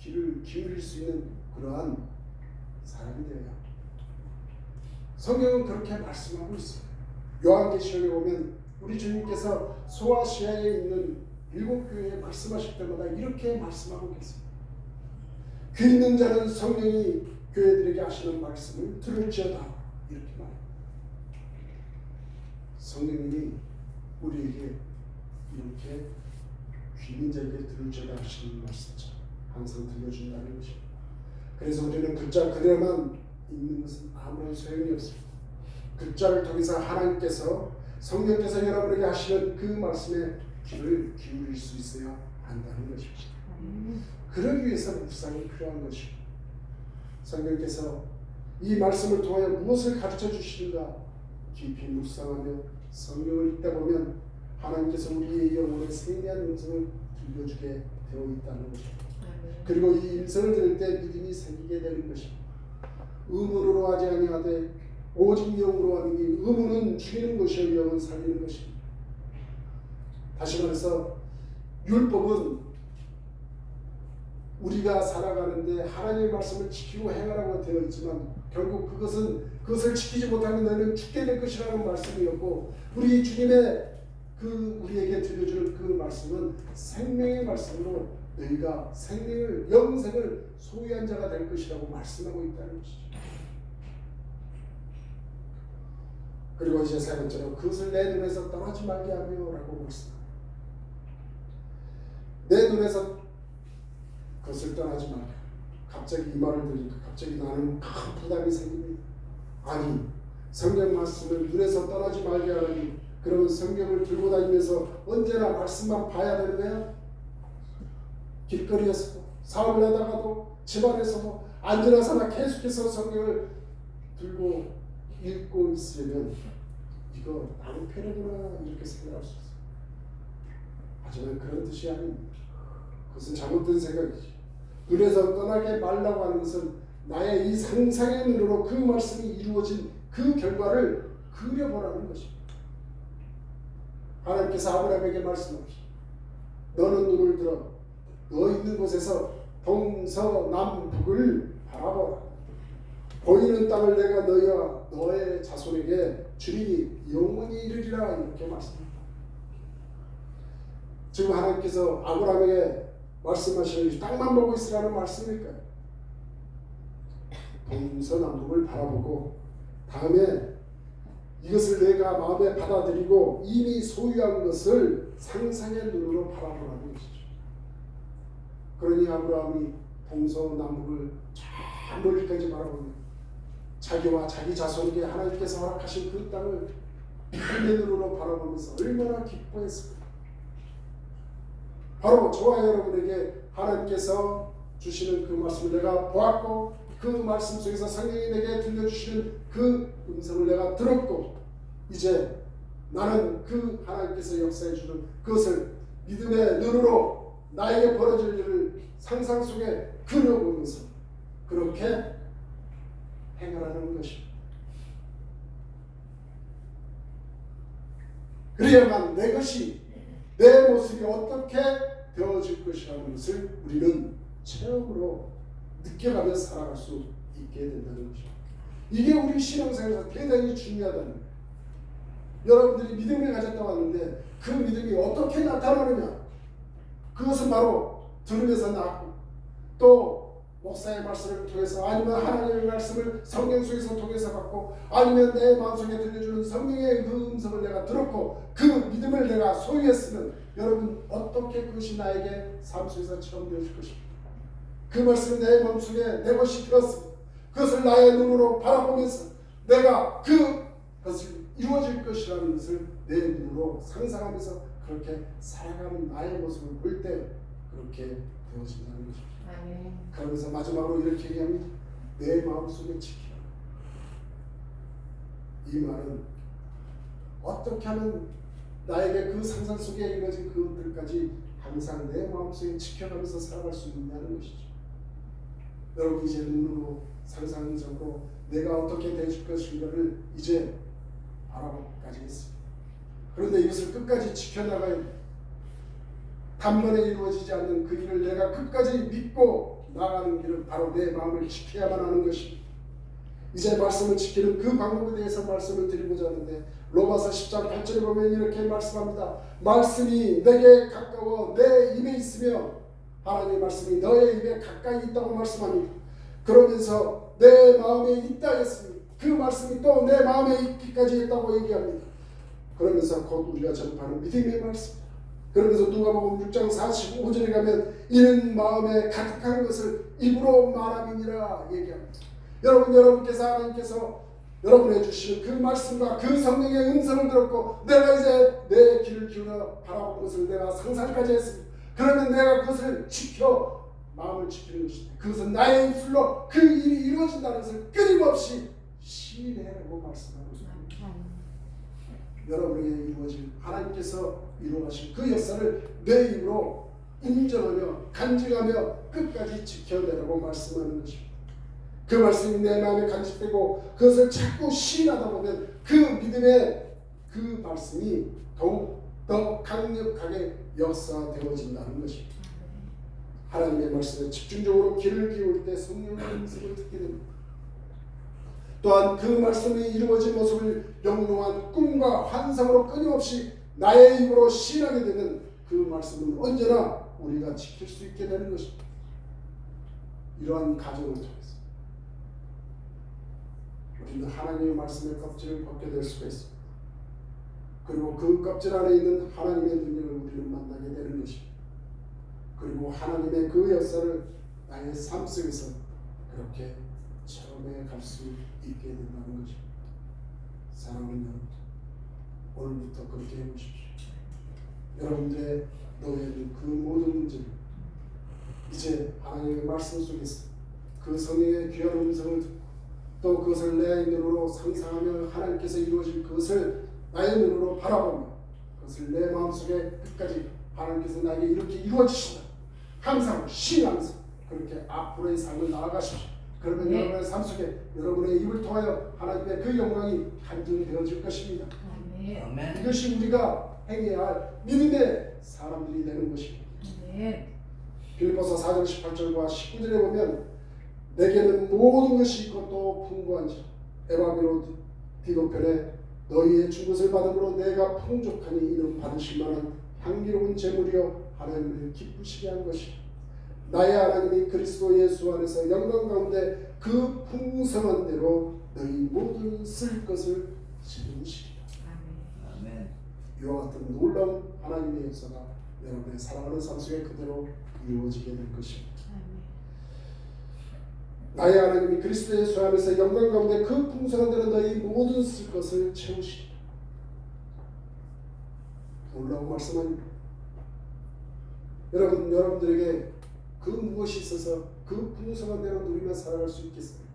귀를 기울일 수 있는 그러한 사람이 되어야. 성경은 그렇게 말씀하고 있어요. 요한계시록에 보면 우리 주님께서 소아시아에 있는 7교회에 말씀하실 때마다 이렇게 말씀하고 계세요. 귀 있는 자는 성령이 교회들에게 하시는 말씀을 들을지어다. 이렇게 말해요. 성령님이 우리에게 이렇게 귀 있는 자에게 들을지어다 하시는 말씀처럼 항상 들려준다는 것입니다. 그래서 우리는 글자 그대로만 읽는 것은 아무런 소용이 없습니다. 글자를 통해서 하나님께서 성령께서 여러분에게 하시는 그 말씀에 귀를 기울일 수 있어야 한다는 것입니다. 그러기 위해서 묵상이 필요한 것입니다. 성령께서 이 말씀을 통하여 무엇을 가르쳐 주시는가 깊이 묵상하며 성경을 읽다 보면 하나님께서 우리의 영혼에 생명한 음성을 들려주게 되어 있다는 것입니다. 그리고 이 음성을 들을 때 믿음이 생기게 되는 것입니다. 의문으로 하지 아니하되 오직 영으로 하니 의문은 죽이는 것이요 영은 살리는 것입니다. 다시 말해서 율법은 우리가 살아가는데 하나님의 말씀을 지키고 행하라고 되어 있지만 결국 그것을 지키지 못하면 너희는 죽게 될 것이라는 말씀이었고 우리 주님의 우리에게 들려주는 그 말씀은 생명의 말씀으로 너희가 영생을 소유한 자가 될 것이라고 말씀하고 있다는 것이죠. 그리고 이제 세 번째로 그것을 내 눈에서 떠나지 말게 하며 라고 말씀합니다. 내 눈에서 그것을 떠나지 말게. 갑자기 이 말을 들으니까 갑자기 나는 큰 부담이 생깁니다. 아니 성경 말씀을 눈에서 떠나지 말게 하라니 그러면 성경을 들고 다니면서 언제나 말씀만 봐야 되는 거야? 길거리에서도 사업을 하다가도 집안에서도 앉으나 서나 계속해서 성경을 들고 읽고 있으면 이거 나는 편하구나 이렇게 생각할 수 있어요. 하지만 그런 뜻이 아닙니다. 그것은 잘못된 생각이지. 눈에서 떠나게 말라고 하는 것은 나의 이 상상의 눈으로 그 말씀이 이루어진 그 결과를 그려보라는 것입니다. 하나님께서 아브라함에게 말씀하시죠. 너는 눈을 들어 너 있는 곳에서 동서남북을 바라보라. 보이는 땅을 내가 너희와 너의 자손에게 주리니 영원히 이르리라 이렇게 말씀합니다. 지금 하나님께서 아브라함에게 말씀하시는 땅만 보고 있으라는 말씀일까요? 동서남북을 바라보고 다음에 이것을 내가 마음에 받아들이고 이미 소유한 것을 상상의 눈으로 바라보라는 것이죠. 그러니 아브라함이 동서남북을 저 멀리까지 바라보며 자기와 자기 자손에게 하나님께서 허락하신 그 땅을 믿음의 눈으로 바라보면서 얼마나 기뻐했을까. 바로 저와 여러분에게 하나님께서 주시는 그 말씀을 내가 보았고 그 말씀 속에서 성령이 내게 들려주시는 그 음성을 내가 들었고 이제 나는 그 하나님께서 역사해 주는 그것을 믿음의 눈으로 나에게 벌어질 일을 상상 속에 그려보면서 그렇게 행하라는 것입니다. 그래야만 내 것이 내 모습이 어떻게 되어질 것이라는 것을 우리는 체험으로 느껴가며 살아갈 수 있게 된다는 것입니다. 이게 우리 신앙생활에서 대단히 중요하다는 거예요. 여러분들이 믿음을 가졌다고 하는데 그 믿음이 어떻게 나타나느냐? 그것은 바로 들으면서 낳고 또 목사의 말씀을 통해서 아니면 하나님의 말씀을 성경 속에서 통해서 받고 아니면 내 마음속에 들려주는 성령의 그 음성을 내가 들었고 그 믿음을 내가 소유했으면 여러분 어떻게 그것이 나에게 삶 속에서 체험되어질 것입니까? 그 말씀이 내 마음속에 내 것이 되었습니다. 그것을 나의 눈으로 바라보면서 내가 그것을 이루어질 것이라는 것을 내 눈으로 상상하면서 그렇게 살아가는 나의 모습을 볼 때 그렇게 되어진다는 것입니다. 그러면서 마지막으로 이렇게 얘기합니다. 내 마음속에 지키라. 이 말은 어떻게 하면 나에게 그 상상 속에 이루어진 그것들까지 항상 내 마음속에 지켜가면서 살아갈 수 있냐는 것이죠. 여러분 이제 눈으로 상상적으로 내가 어떻게 되실 것인가를 이제 알아보기까지 했습니다. 그런데 이것을 끝까지 지켜나가야 됩니다. 단번에 이루어지지 않는 그 일을 내가 끝까지 믿고 나가는 길은 바로 내 마음을 지켜야만 하는 것입니다. 이제 말씀을 지키는 그 방법에 대해서 말씀을 드리고자 하는데 로마서 10장 8절에 보면 이렇게 말씀합니다. 말씀이 내게 가까워 내 입에 있으며 하나님의 말씀이 너의 입에 가까이 있다고 말씀합니다. 그러면서 내 마음에 있다 했습니다. 그 말씀이 또 내 마음에 있기까지 했다고 얘기합니다. 그러면서 곧 우리가 전파하는 믿음의 말씀. 그러면서 누가복음 6장 45절에 가면 이는 마음에 가득한 것을 입으로 말함이니라 얘기합니다. 여러분께서 하나님께서 여러분의 주시는 그 말씀과 그 성령의 음성을 들었고 내가 이제 내 귀를 기울여 바라본 것을 내가 상상까지 했습니다. 그러면 내가 그것을 지켜 마음을 지키는 것이다. 그것은 나의 입술로 그 일이 이루어진다는 것을 끊임없이 시인해라고 말씀하고 있습니다. 여러분에게 이루어질 하나님께서 이루어가신 그 역사를 내 입으로 인정하며 간증하며 끝까지 지켜내라고 말씀하는 것입니다. 그 말씀이 내 마음에 간직되고 그것을 자꾸 시인하다 보면 그 믿음의 그 말씀이 더욱 더 강력하게 역사되어진다는 것입니다. 하나님의 말씀에 집중적으로 귀를 기울일 때 성령의 음성을 듣게 됩니다. 또한 그 말씀이 이루어진 모습을 영롱한 꿈과 환상으로 끊임없이 나의 입으로 시인하게 되는 그 말씀은 언제나 우리가 지킬 수 있게 되는 것입니다. 이러한 가정을 통해서 우리는 하나님의 말씀의 껍질을 벗게 될 수가 있습니다. 그리고 그 껍질 안에 있는 하나님의 능력을 우리는 만나게 되는 것입니다. 그리고 하나님의 그 역사를 나의 삶 속에서 그렇게 처음에 갈 수 있게 된다는 것입니다. 사랑하는 여러분, 오늘부터 그렇게 해보십시오. 여러분들의 노예는 그 모든 문제를 이제 하나님의 말씀 속에서 그 성령의 귀한 음성을 듣고 또 그것을 내 눈으로 상상하며 하나님께서 이루어질 그것을 나의 눈으로 바라보며 그것을 내 마음속에 끝까지 하나님께서 나에게 이렇게 이루어주신다 항상 신앙에서 그렇게 앞으로의 삶을 나아가십시오. 그러면 여러분의 삶 속에 여러분의 입을 통하여 하나님의 그 영광이 간증되어질 것입니다. 아멘. 이것이 우리가 행해야 할 믿음의 사람들이 되는 것입니다. 빌립보서 4장 18절과 19절에 보면 내게는 모든 것이 있고 또 풍부한지 에바비로 디도편에 너희의 준 것을 받음으로 내가 풍족하니 이는 받으실 만한 향기로운 제물이요 하나님을 기쁘시게 한 것이다. 나의 하나님이 그리스도 예수 안에서 영광 가운데 그 풍성한 대로 너희 모든 쓸 것을 채우시리라. 아멘. 이와 같은 놀라운 하나님의 역사가 여러분의 사랑하는 삶 속에 그대로 이루어지게 될 것입니다. 나의 하나님이 그리스도 예수 안에서 영광 가운데 그 풍성한 대로 너희 모든 쓸 것을 채우시리라. 놀라운 말씀 아닙니까? 여러분들에게 그 무엇이 있어서 그 풍성한 대로 누리며 살아갈 수 있겠습니까?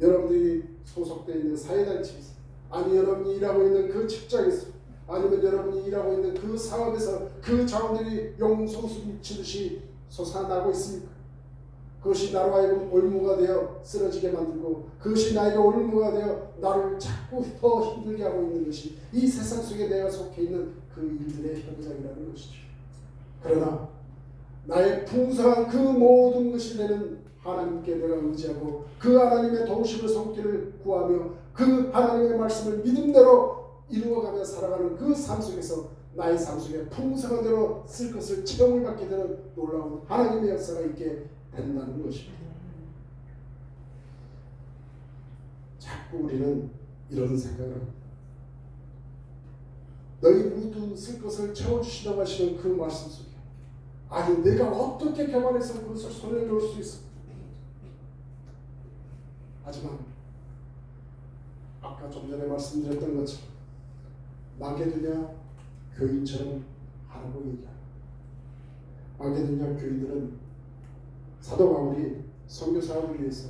여러분들이 소속되어 있는 사회단체에서 아니 여러분이 일하고 있는 그 직장에서 아니면 여러분이 일하고 있는 그 사업에서 그 자원들이 용솟이 미치듯이 솟아나고 있습니까? 그것이 나로 하여금 올무가 되어 쓰러지게 만들고 그것이 나에게 올무가 되어 나를 자꾸 더 힘들게 하고 있는 것이 이 세상 속에 내가 속해 있는 그 일들의 현장이라는 것이죠. 그러나 나의 풍성한 그 모든 것이 되는 하나님께 내가 의지하고 그 하나님의 도우심을 손길을 구하며 그 하나님의 말씀을 믿음대로 이루어가며 살아가는 그 삶 속에서 나의 삶 속에 풍성한 대로 쓸 것을 체험을 받게 되는 놀라운 하나님의 역사가 있게 된다는 것입니다. 자꾸 우리는 이런 생각을 합니다. 너희 모두 쓸 것을 채워주시다고 하시는 그 말씀 속에 아니 내가 어떻게 개발해서 그것을 손에 넣을 수 있어? 하지만 아까 좀 전에 말씀드렸던 것처럼 마게도냐 교인처럼 하라고 얘기합니다. 마게도냐 교인들은 사도 바울이 선교 사업을 위해서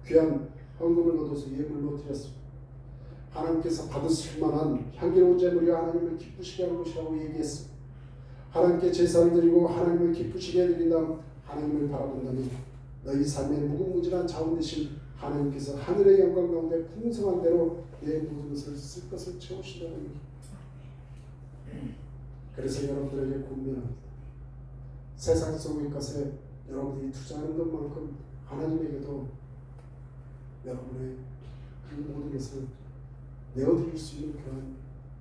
귀한 헌금을 얻어서 예물로 드렸습니다. 하나님께서 받으실 만한 향기로운 제물이 하나님을 기쁘시게 하는 것이라고 얘기했습니다. 하나님께 제사를 드리고 하나님을 기쁘시게 드린 다음 하나님을 바라본다면 너희 삶의 무궁무진한 자원 되신 하나님께서 하늘의 영광 가운데 풍성한 대로 내 모든 것을 쓸 것을 채우시라고 얘기합니다. 그래서 여러분들에게 권면합니다. 세상 속의 것에 여러분이 투자하는 것만큼 하나님에게도 여러분의 그 모든 것을 내어드릴 수 있는 그런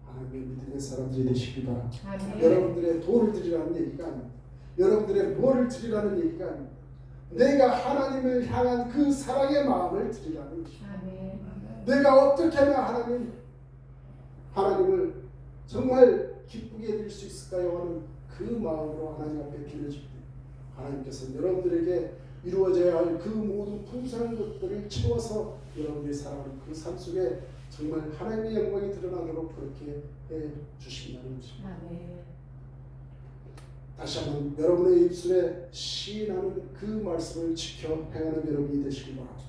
하나님의 믿음의 사람들이 되시길 바랍니다. 여러분들의 돈을 드리라는 얘기가 아닙니다. 여러분들의 뭐를 드리라는 얘기가 아닙니다. 내가 하나님을 향한 그 사랑의 마음을 드리라는 것입니다. 내가 어떻게 하면 하나님을 정말 기쁘게 해드릴 수 있을까요? 하는 그 마음으로 하나님 앞에 빌려줄 때 하나님께서 여러분들에게 이루어져야 할 그 모든 풍성한 것들을 채워서 여러분들이 살아가는 그 삶 속에 정말 하나님의 영광이 드러나도록 그렇게 해주신다는 것입니다. 다시 한번 여러분의 입술에 시인하는 그 말씀을 지켜 행하는 여러분이 되시기 바랍니다.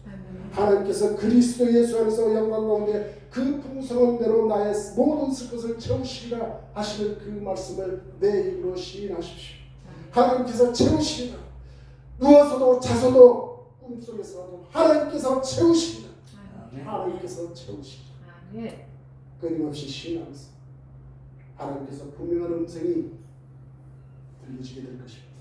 하나님께서 그리스도 예수 안에서 영광 가운데 그 풍성한 대로 나의 모든 것을 채우시리라 하시는 그 말씀을 내 입으로 시인하십시오. 하나님께서 채우시리라. 누워서도 자서도 꿈속에서도 하나님께서 채우시리라. 하나님께서 채우시리라. 끊임없이 시인하면서 하나님께서 분명한 음성이 들리시게 될 것입니다.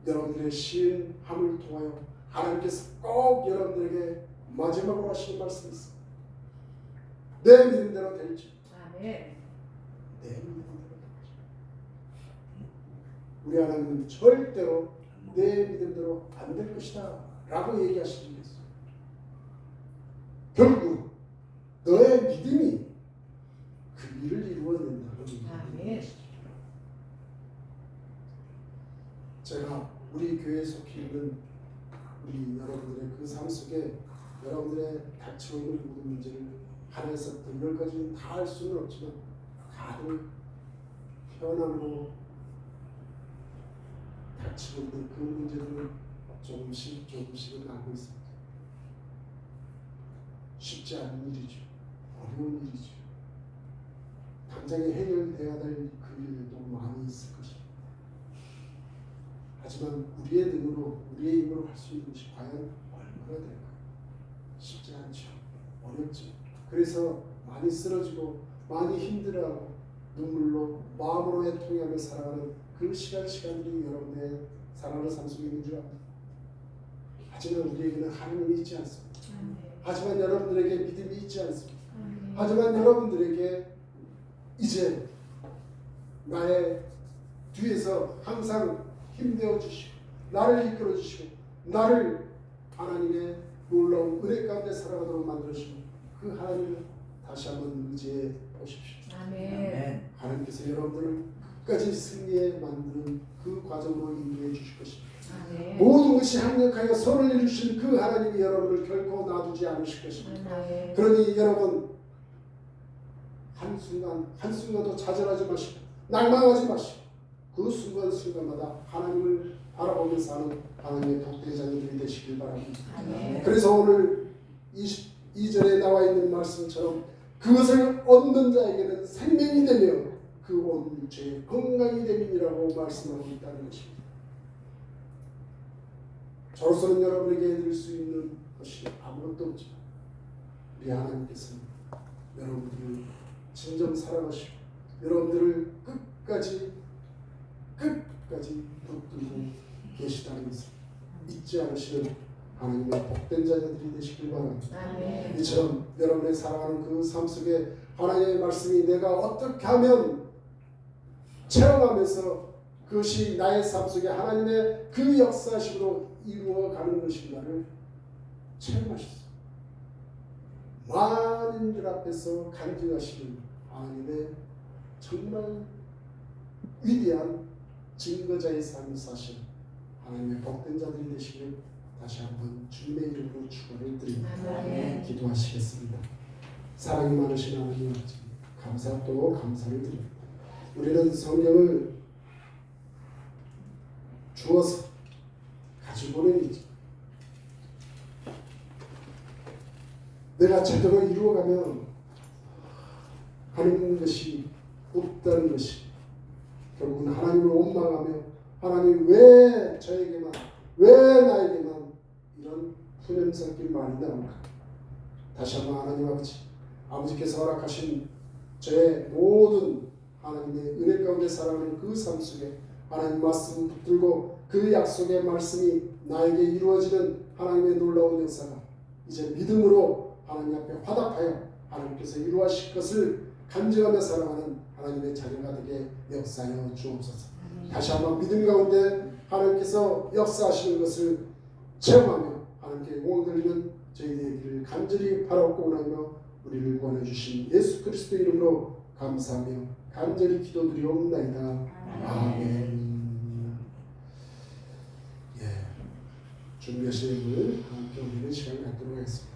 여러분들의 시인함을 통하여 하나님께서 꼭 여러분들에게 마지막으로 하시는 말씀이 있습니다. 내 믿음대로 될지. 내 믿음대로 될지. 우리 하나님은 절대로 내 믿음대로 안 될 것이다 라고 얘기하시는 게 있어요. 결국 너의 믿음이 그 일을 이루어낸다는 것입니다. 제가 우리 교회에 속해 있는 우리 여러분들의 그 삶 속에 여러분들의 닥치고 있는 모든 문제를 하나에서부터 10가지는 다 할 수는 없지만 다들 현안으로 닥치고 있는 그 문제들을 조금씩은 알고 있습니다. 쉽지 않은 일이죠. 어려운 일이죠. 당장에 해결돼야 될 그 일도 많이 있을 것입니다. 하지만 우리의 능으로, 우리의 힘으로 할 수 있는 것이 과연 얼마나 될까? 쉽지 않죠. 어렵죠. 그래서 많이 쓰러지고 많이 힘들어하고 눈물로 마음으로 애통하며 살아가는 그 시간들이 여러분의 살아가는 삶 속에 있는 줄 압니다. 하지만 우리에게는 하나님이 있지 않습니다. 하지만 여러분들에게 믿음이 있지 않습니다. 하지만 여러분들에게 이제 나의 뒤에서 항상 힘되어 주시고 나를 이끌어 주시고 나를 하나님의 놀라운 은혜 가운데 살아가도록 만들어주시고 그 하나님을 다시 한번 의지해 보십시오. 하나님께서 여러분들을 끝까지 승리에 만드는 그 과정으로 인도해 주실 것입니다. 모든 것이 합력하여 선을 이루시는 그 하나님이 여러분을 결코 놔두지 않으실 것입니다. 그러니 여러분 한순간도 좌절하지 마시고 낭망하지 마시고 그 순간순간마다 하나님을 바라보면서 사는 하나님의 복된 자녀들이 되시길 바랍니다. 그래서 오늘 22절에 나와 있는 말씀처럼 그것을 얻는 자에게는 생명이 되며 그 온 육체의 건강이 됨이라고 말씀하고 있다는 것입니다. 저로서는 여러분에게 해드릴 수 있는 것이 아무것도 없지만 우리 하나님께서는 여러분들을 진정 사랑하시고 여러분들을 끝까지 붙들고 계시다는 것을 잊지 않으시는 하나님의 복된 자녀들이 되시길 바랍니다. 이처럼 여러분의 살아가는 그 삶 속에 하나님의 말씀이 내가 어떻게 하면 체험하면서 그것이 나의 삶 속에 하나님의 그 역사식으로 이루어가는 것인가를 체험하셨습니다. 만인들 앞에서 간증하시는 하나님의 정말 위대한 증거자의 삶을 사신 하나님의 복된 자들이 되시길 다시 한번 주님의 이름으로 축원을 드립니다. 기도하시겠습니다. 사랑이 많으신 하나님 아버지 감사 또 감사를 드립니다. 우리는 성경을 주어서 가지고는 있지 내가 제대로 이루어가면 하는 것이 없다는 것이 결국은 하나님을 원망하며 하나님 왜 저에게만 왜 나에게만 이런 푸념 섞인 말이 나올까. 다시 한번 하나님 아버지께서 허락하신 제 모든 하나님의 은혜 가운데 살아가는 그 삶 속에 하나님 말씀 붙들고 그 약속의 말씀이 나에게 이루어지는 하나님의 놀라운 역사가 이제 믿음으로 하나님 앞에 화답하여 하나님께서 이루하실 것을 간증하며 살아가는 하나님의 자녀가 되게 역사하여 주옵소서. 다시 한번 믿음 가운데 하나님께서 역사하시는 것을 체험하며 하나님께 영광 돌리는 저희들의 길을 간절히 바라고 원하며 우리를 구원해 주신 예수 그리스도 이름으로 감사하며 간절히 기도드리옵나이다. 아멘. 예, 준비하신 분 함께 올리는 시간을 갖도록 하겠습니다.